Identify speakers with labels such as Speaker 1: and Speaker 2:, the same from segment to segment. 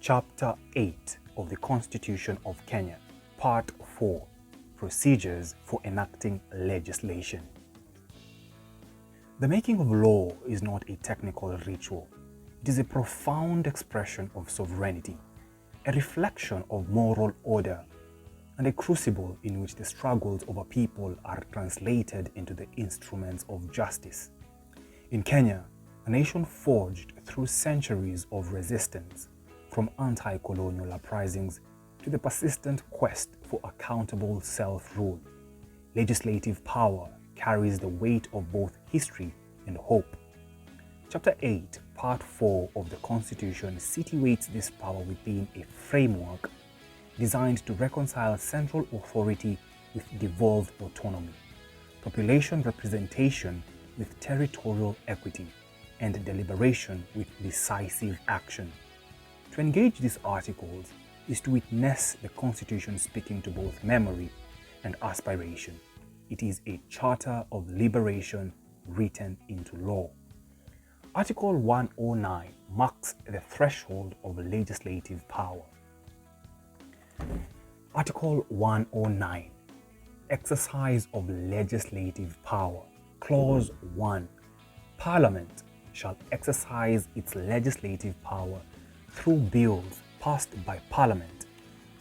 Speaker 1: Chapter 8 of the Constitution of Kenya, Part 4, Procedures for Enacting Legislation. The making of law is not a technical ritual. It is a profound expression of sovereignty, a reflection of moral order, and a crucible in which the struggles of a people are translated into the instruments of justice. In Kenya, a nation forged through centuries of resistance, from anti-colonial uprisings to the persistent quest for accountable self-rule, legislative power carries the weight of both history and hope. Chapter 8, Part 4 of the Constitution situates this power within a framework designed to reconcile central authority with devolved autonomy, population representation with territorial equity, and deliberation with decisive action. To engage these articles is to witness the Constitution speaking to both memory and aspiration. It is a charter of liberation written into law. Article 109 marks the threshold of legislative power. Article 109, Exercise of Legislative Power. Clause 1. Parliament shall exercise its legislative power through bills passed by Parliament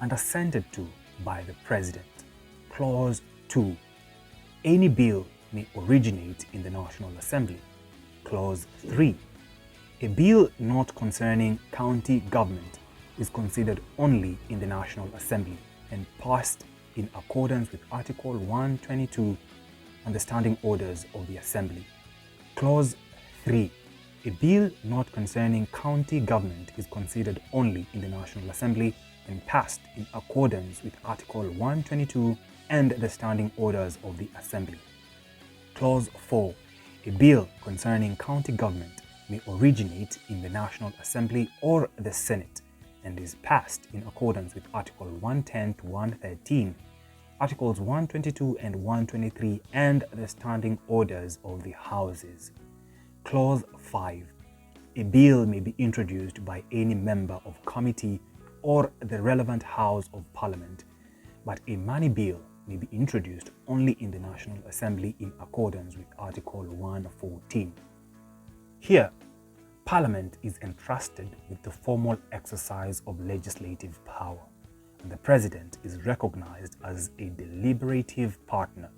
Speaker 1: and assented to by the President. Clause 2. Any bill may originate in the National Assembly. Clause 3. A bill not concerning county government is considered only in the National Assembly and passed in accordance with Article 122 and the Standing Orders of the Assembly. Clause 3. A bill not concerning county government is considered only in the National Assembly and passed in accordance with Article 122 and the Standing Orders of the Assembly. Clause 4. A bill concerning county government may originate in the National Assembly or the Senate and is passed in accordance with Article 110 to 113, Articles 122 and 123 and the Standing Orders of the Houses. Clause 5. A bill may be introduced by any member of committee or the relevant House of Parliament, but a money bill may be introduced only in the National Assembly in accordance with Article 114. Here, Parliament is entrusted with the formal exercise of legislative power, and the President is recognized as a deliberative partner.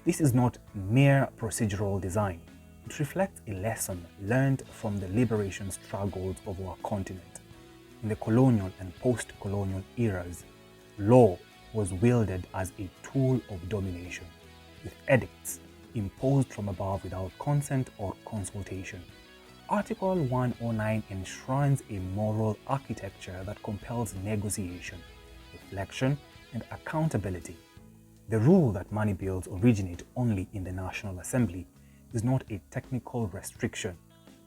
Speaker 1: This is not mere procedural design. It reflects a lesson learned from the liberation struggles of our continent. In the colonial and post-colonial eras, law was wielded as a tool of domination, with edicts imposed from above without consent or consultation. Article 109 enshrines a moral architecture that compels negotiation, reflection, and accountability. The rule that money bills originate only in the National Assembly is not a technical restriction,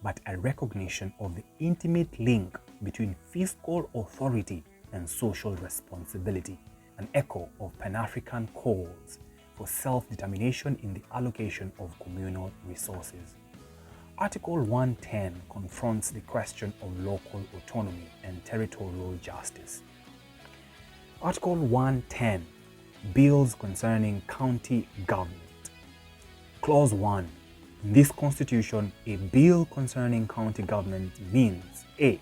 Speaker 1: but a recognition of the intimate link between fiscal authority and social responsibility, an echo of Pan-African calls for self-determination in the allocation of communal resources. Article 110 confronts the question of local autonomy and territorial justice. Article 110, Bills concerning county government. Clause 1. In this Constitution, a bill concerning county government means A.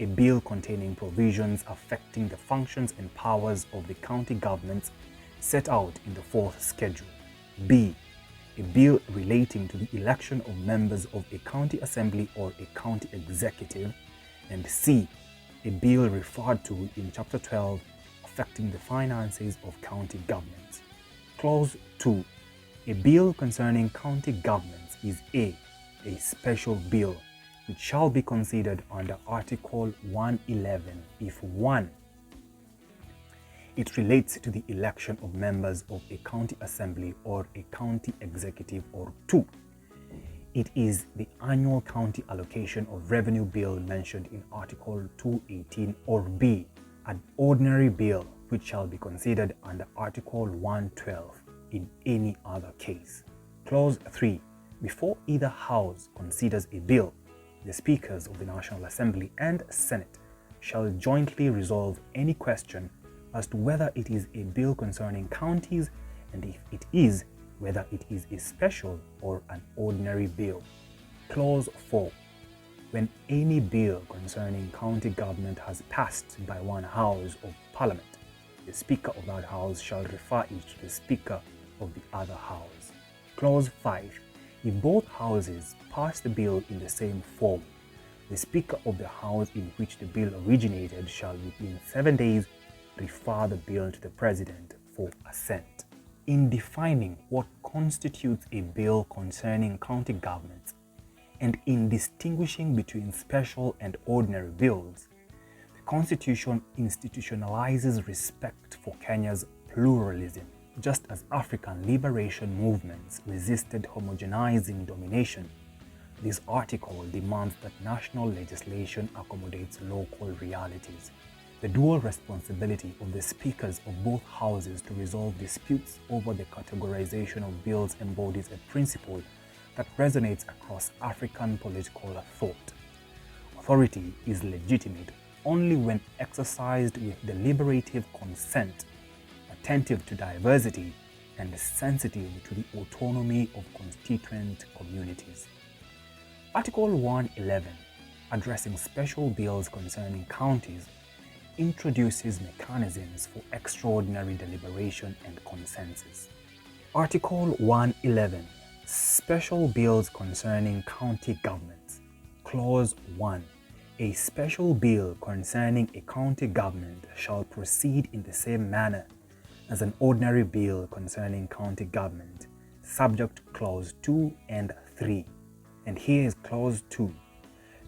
Speaker 1: A bill containing provisions affecting the functions and powers of the county governments set out in the 4th Schedule. B. A bill relating to the election of members of a county assembly or a county executive. And C. A bill referred to in Chapter 12 affecting the finances of county governments. Clause 2. A bill concerning county governments is A special bill, which shall be considered under Article 111 if 1. It relates to the election of members of a county assembly or a county executive, or 2. It is the annual county allocation of revenue bill mentioned in Article 218, or B, an ordinary bill which shall be considered under Article 112 in any other case. Clause 3. Before either House considers a bill, the Speakers of the National Assembly and Senate shall jointly resolve any question as to whether it is a bill concerning counties, and if it is, whether it is a special or an ordinary bill. Clause 4. When any bill concerning county government has passed by one House of Parliament, the Speaker of that House shall refer it to the Speaker of the other House. Clause 5. If both Houses pass the bill in the same form, the Speaker of the House in which the bill originated shall within 7 days refer the bill to the President for assent. In defining what constitutes a bill concerning county governments, and in distinguishing between special and ordinary bills, the Constitution institutionalizes respect for Kenya's pluralism. Just as African liberation movements resisted homogenizing domination, this article demands that national legislation accommodates local realities. The dual responsibility of the speakers of both houses to resolve disputes over the categorization of bills embodies a principle that resonates across African political thought. Authority is legitimate only when exercised with deliberative consent, attentive to diversity, and sensitive to the autonomy of constituent communities. Article 111, addressing special bills concerning counties, introduces mechanisms for extraordinary deliberation and consensus. Article 111, special bills concerning county governments. Clause 1. A special bill concerning a county government shall proceed in the same manner as an ordinary bill concerning county government, subject to Clause 2 and 3. And here is Clause 2.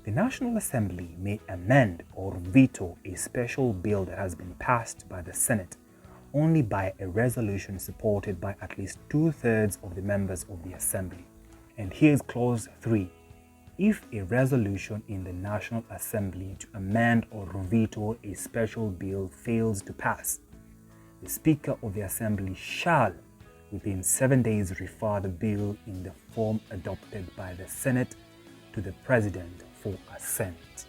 Speaker 1: The National Assembly may amend or veto a special bill that has been passed by the Senate only by a resolution supported by at least 2/3 of the members of the Assembly. And here is Clause 3. If a resolution in the National Assembly to amend or veto a special bill fails to pass, the Speaker of the Assembly shall, within 7 days, refer the bill in the form adopted by the Senate to the President for assent.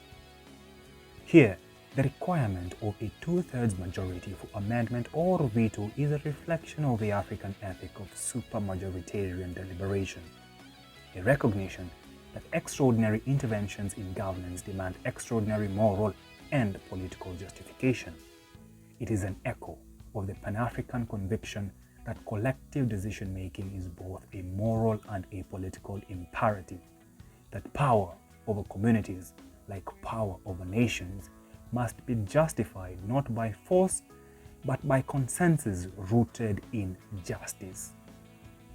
Speaker 1: Here, the requirement of a 2/3 majority for amendment or veto is a reflection of the African ethic of supermajoritarian deliberation, a recognition that extraordinary interventions in governance demand extraordinary moral and political justification. It is an echo of the Pan-African conviction that collective decision-making is both a moral and a political imperative, that power over communities, like power over nations, must be justified not by force, but by consensus rooted in justice.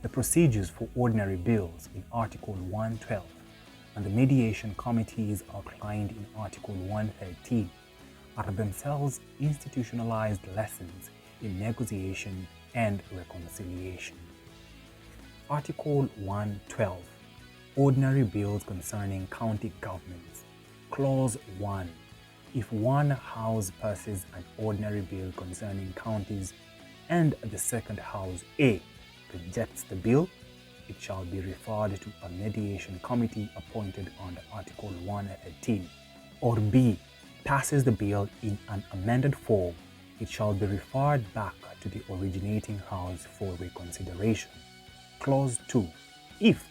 Speaker 1: The procedures for ordinary bills in Article 112 and the mediation committees outlined in Article 113 are themselves institutionalized lessons in negotiation and reconciliation. Article 112. Ordinary bills concerning county governments. Clause 1. If one House passes an ordinary bill concerning counties and the second House A rejects the bill, it shall be referred to a mediation committee appointed under Article 113. Or B passes the bill in an amended form, it shall be referred back to the originating House for reconsideration. Clause 2. If,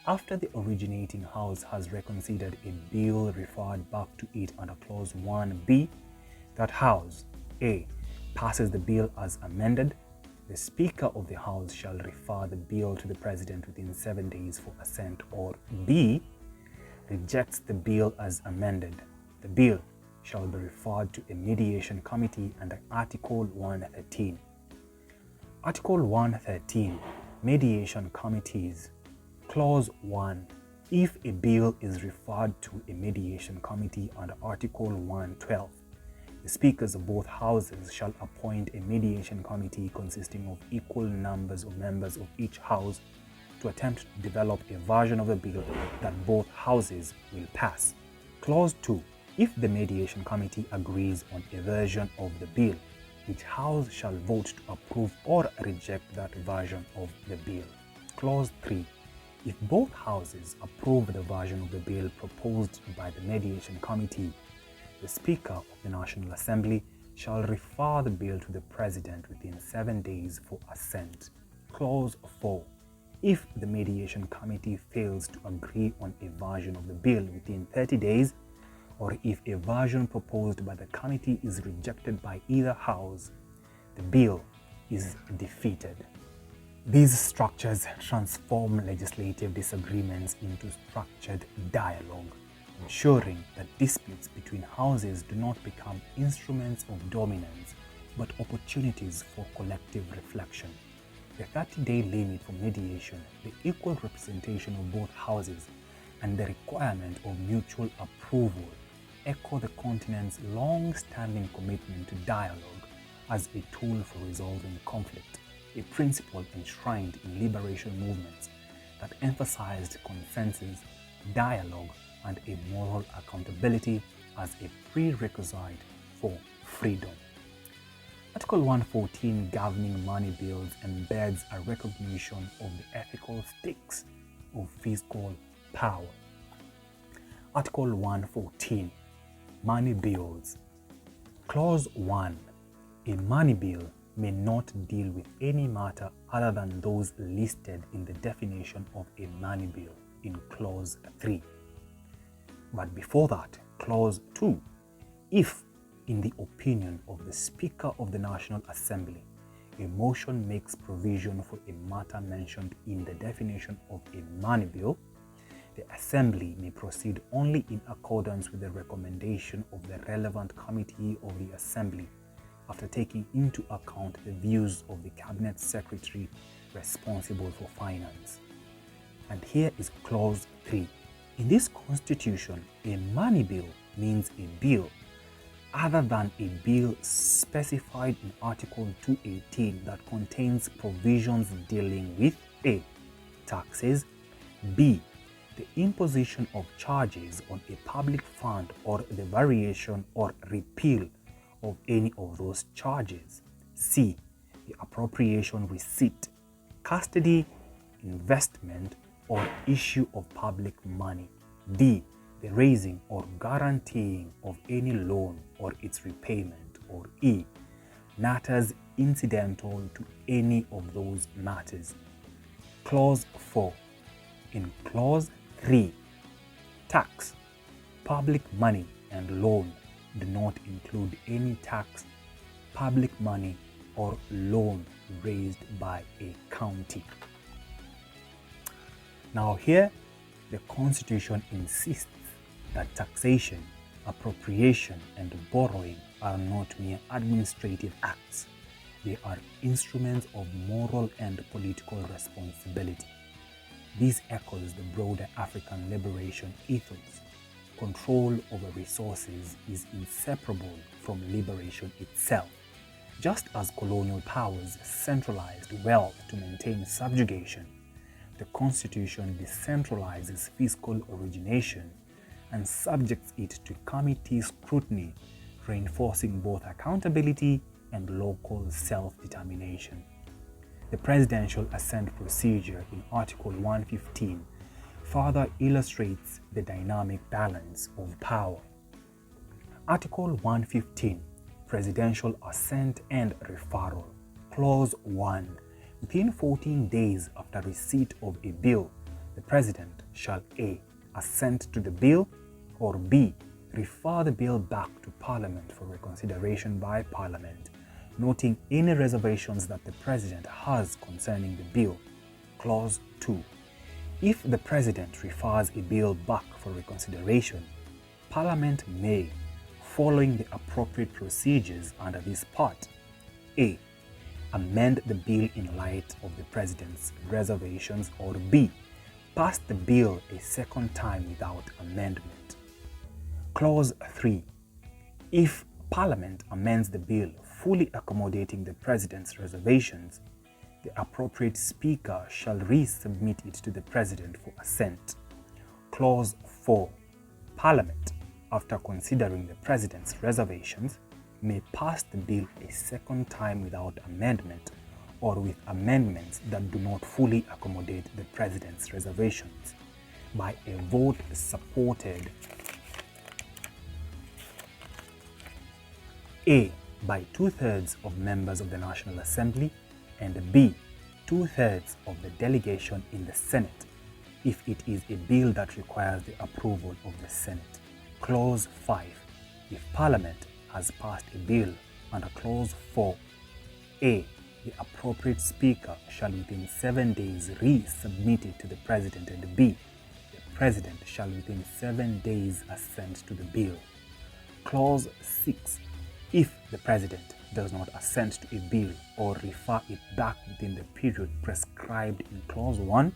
Speaker 1: after the originating House has reconsidered a bill referred back to it under Clause 1b, that House A passes the bill as amended, the Speaker of the House shall refer the bill to the President within 7 days for assent, or B rejects the bill as amended. The bill shall be referred to a mediation committee under Article 113. Article 113. Mediation committees. Clause 1. If a bill is referred to a mediation committee under Article 112, the Speakers of both Houses shall appoint a mediation committee consisting of equal numbers of members of each House to attempt to develop a version of the bill that both Houses will pass. Clause 2. If the mediation committee agrees on a version of the bill, each House shall vote to approve or reject that version of the bill. Clause 3. If both Houses approve the version of the bill proposed by the mediation committee, The Speaker of the National Assembly shall refer the bill to the President within 7 days for assent. Clause 4. If the mediation committee fails to agree on a version of the bill within 30 days, or if a version proposed by the committee is rejected by either house, the bill is defeated. These structures transform legislative disagreements into structured dialogue, ensuring that disputes between houses do not become instruments of dominance, but opportunities for collective reflection. The 30-day limit for mediation, the equal representation of both houses, and the requirement of mutual approval echo the continent's long-standing commitment to dialogue as a tool for resolving conflict, a principle enshrined in liberation movements that emphasized consensus, dialogue, and a moral accountability as a prerequisite for freedom. Article 114 governing money bills embeds a recognition of the ethical stakes of fiscal power. Article 114 Money bills. Clause 1. A money bill may not deal with any matter other than those listed in the definition of a money bill in Clause 3. But before that, Clause 2. If, in the opinion of the Speaker of the National Assembly, a motion makes provision for a matter mentioned in the definition of a money bill, the Assembly may proceed only in accordance with the recommendation of the relevant committee of the Assembly, after taking into account the views of the Cabinet Secretary responsible for finance. And here is Clause 3. In this Constitution, a money bill means a bill other than a bill specified in Article 218 that contains provisions dealing with A. Taxes, B. The imposition of charges on a public fund or the variation or repeal of any of those charges, C. The appropriation receipt, custody, investment, or issue of public money, D. The raising or guaranteeing of any loan or its repayment, or E. Matters incidental to any of those matters. Clause 4. In Clause 3, tax, public money, and loan do not include any tax, public money, or loan raised by a county. Now here, the Constitution insists that taxation, appropriation, and borrowing are not mere administrative acts. They are instruments of moral and political responsibility. This echoes the broader African liberation ethos. Control over resources is inseparable from liberation itself. Just as colonial powers centralized wealth to maintain subjugation, the Constitution decentralizes fiscal origination and subjects it to committee scrutiny, reinforcing both accountability and local self-determination. The presidential assent procedure in Article 115 further illustrates the dynamic balance of power. Article 115, Presidential Assent and Referral. Clause 1. Within 14 days after receipt of a bill, the President shall A. Assent to the bill, or B. Refer the bill back to Parliament for reconsideration by Parliament, noting any reservations that the President has concerning the bill. Clause 2. If the President refers a bill back for reconsideration, Parliament may, following the appropriate procedures under this part, A. Amend the bill in light of the President's reservations, or B. Pass the bill a second time without amendment. Clause 3. If Parliament amends the bill fully accommodating the President's reservations, the appropriate Speaker shall resubmit it to the President for assent. Clause 4. Parliament, after considering the President's reservations, may pass the bill a second time without amendment or with amendments that do not fully accommodate the President's reservations by a vote supported A. By 2/3 of members of the National Assembly, and B. 2/3 of the delegation in the Senate, if it is a bill that requires the approval of the Senate. Clause 5. If Parliament has passed a bill under Clause 4, A. The appropriate Speaker shall within 7 days resubmit it to the President, and B. The President shall within 7 days assent to the bill. Clause 6. If the President does not assent to a bill or refer it back within the period prescribed in Clause 1,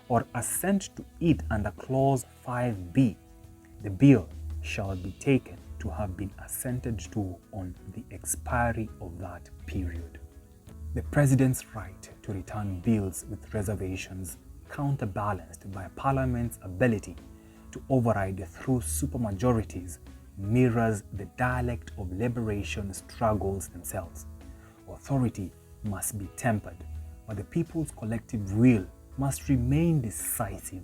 Speaker 1: or assent to it under Clause 5b, the bill shall be taken to have been assented to on the expiry of that period. The President's right to return bills with reservations, counterbalanced by Parliament's ability to override through supermajorities, mirrors the dialect of liberation struggles themselves. Authority must be tempered, but the people's collective will must remain decisive.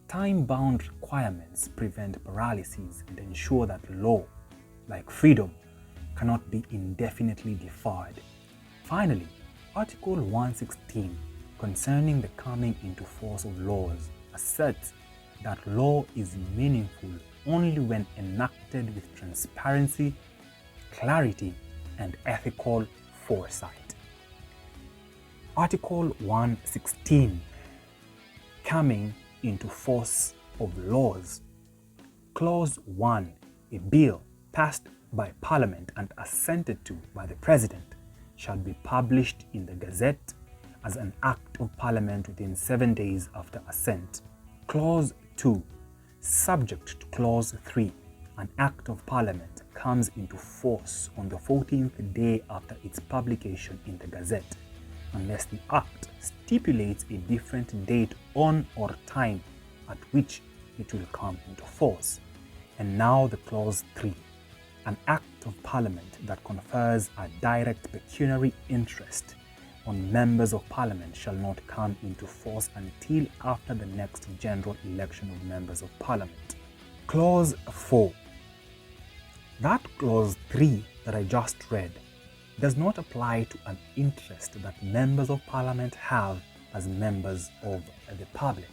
Speaker 1: Time-bound requirements prevent paralysis and ensure that law, like freedom, cannot be indefinitely deferred. Finally, Article 116, concerning the coming into force of laws, asserts that law is meaningful only when enacted with transparency, clarity, and ethical foresight. Article 116, coming into force of laws. Clause 1. A bill passed by Parliament and assented to by the President shall be published in the Gazette as an Act of Parliament within 7 days after assent. Clause 2. Subject to Clause 3, an Act of Parliament comes into force on the 14th day after its publication in the Gazette, unless the Act stipulates a different date on or time at which it will come into force. And now the Clause 3. An Act of Parliament that confers a direct pecuniary interest on members of Parliament shall not come into force until after the next general election of members of Parliament. Clause 4. That Clause 3 that I just read does not apply to an interest that members of Parliament have as members of the public.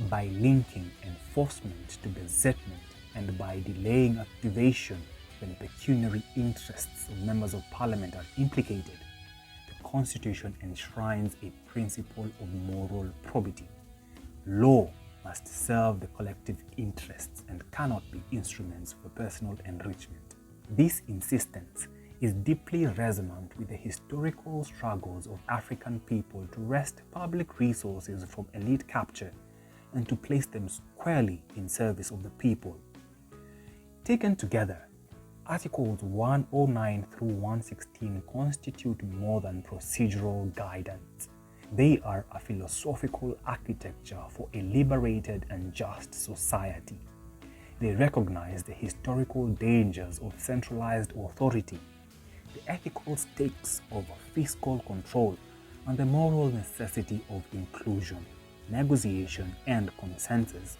Speaker 1: By linking enforcement to gazettement and by delaying activation when pecuniary interests of members of Parliament are implicated, the Constitution enshrines a principle of moral probity. Law must serve the collective interests and cannot be instruments for personal enrichment. This insistence is deeply resonant with the historical struggles of African people to wrest public resources from elite capture and to place them squarely in service of the people. Taken together, Articles 109 through 116 constitute more than procedural guidance. They are a philosophical architecture for a liberated and just society. They recognize the historical dangers of centralized authority, the ethical stakes of fiscal control, and the moral necessity of inclusion, negotiation, and consensus.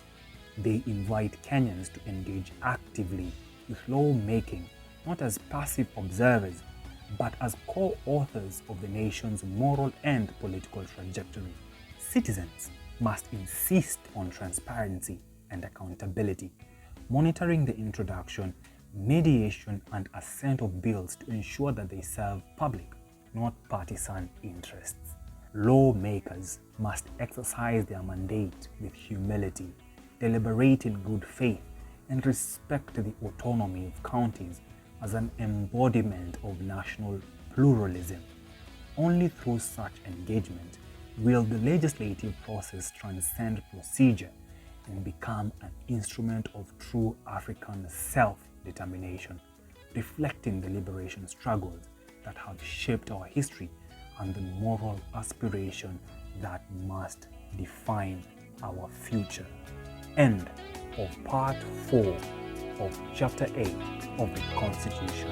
Speaker 1: They invite Kenyans to engage actively with lawmaking, not as passive observers, but as co-authors of the nation's moral and political trajectory. Citizens must insist on transparency and accountability, monitoring the introduction, mediation, and assent of bills to ensure that they serve public, not partisan interests. Lawmakers must exercise their mandate with humility, deliberate in good faith, and respect the autonomy of counties as an embodiment of national pluralism. Only through such engagement will the legislative process transcend procedure and become an instrument of true African self-determination, reflecting the liberation struggles that have shaped our history and the moral aspiration that must define our future. End of Part 4 of Chapter 8 of the Constitution.